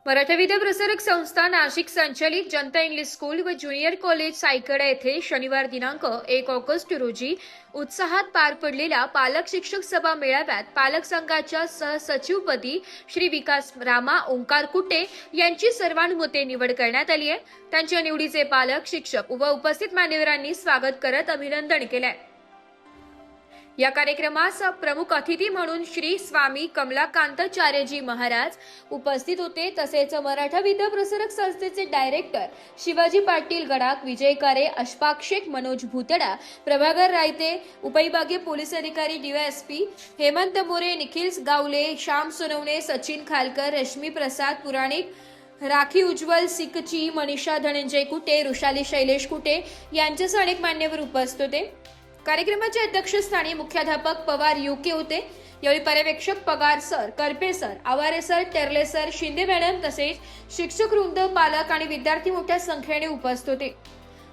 मराठा विद्या प्रसारक संस्था नाशिक संचलित जनता English school व ज्युनियर कॉलेज सायकडा येथे शनिवार दिनांक 1 ऑगस्ट रोजी उत्साहात पार पडलेल्या पालक शिक्षक सभा मेळाव्यात पालक संघाच्या सहसचिवपदी श्री विकास रामा ओंकार कुटे यांची सर्वानुमते निवड करण्यात आली आहे। त्यांच्या निवडीचे पालक शिक्षक व उपस्थित मान्यवरांनी स्वागत करत अभिनंदन केले। या कार्यक्रमास प्रमुख अतिथी म्हणून श्री स्वामी कमलाकांताचार्यजी महाराज उपस्थित होते। तसेच मराठा विद्या प्रसारक संस्थेचे डायरेक्टर शिवाजी पाटील गडाख, विजय कारे, अशफाक शेख, मनोज भूतडा, प्रभाकर रायते, उपविभागीय पोलीस अधिकारी डीवायएसपी हेमंत मोरे, निखिल गावले, श्याम सोनवणे, सचिन खालकर, रश्मी प्रसाद पुराणिक, राखी उज्ज्वल सिकची, मनीषा धनंजय कुटे, रुशाली शैलेश कुटे यांच्यासह अनेक मान्यवर उपस्थित होते। कार्यक्रमाच्या अध्यक्षस्थानी मुख्याध्यापक पवार यूके होते। यावेळी पर्यवेक्षक Pagar sir, Karpe sir, Aware sir, Terle sir, Shinde madam तसेच शिक्षक वृंद, पालक आणि विद्यार्थी मोठ्या संख्येने उपस्थित होते।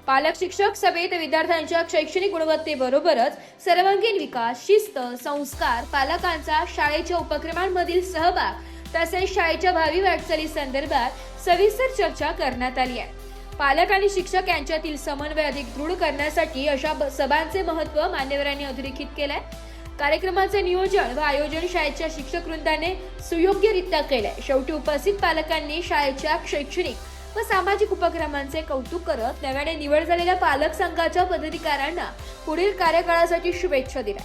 पालक शिक्षक सभेत विद्यार्थ्यांच्या शैक्षणिक गुणवत्तेबरोबरच सर्वांगीण विकास, शिस्त, संस्कार, पालकांचा शाळेच्या उपक्रमांमधील सहभाग तसेच शाळेच्या भावी वाटचाली संदर्भात सविस्तर चर्चा करण्यात आली आहे। पालक आणि शिक्षक यांच्यातील समन्वय अधिक दृढ करण्यासाठी अशा सभांचे महत्त्व मान्यवरांनी अधोरेखित केलंय। कार्यक्रमाचे नियोजन व आयोजन शाळेच्या शिक्षक वृंदाने सुयोग्यरित्या केलंय। शेवटी उपस्थित पालकांनी शाळेच्या शैक्षणिक व सामाजिक उपक्रमांचे कौतुक करत नव्याने निवड झालेल्या पालक संघाच्या पदाधिकाऱ्यांना पुढील कार्यकाळासाठी शुभेच्छा दिल्या।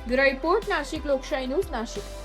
ब्युरो रिपोर्ट, नाशिक लोकशाही न्यूज, नाशिक।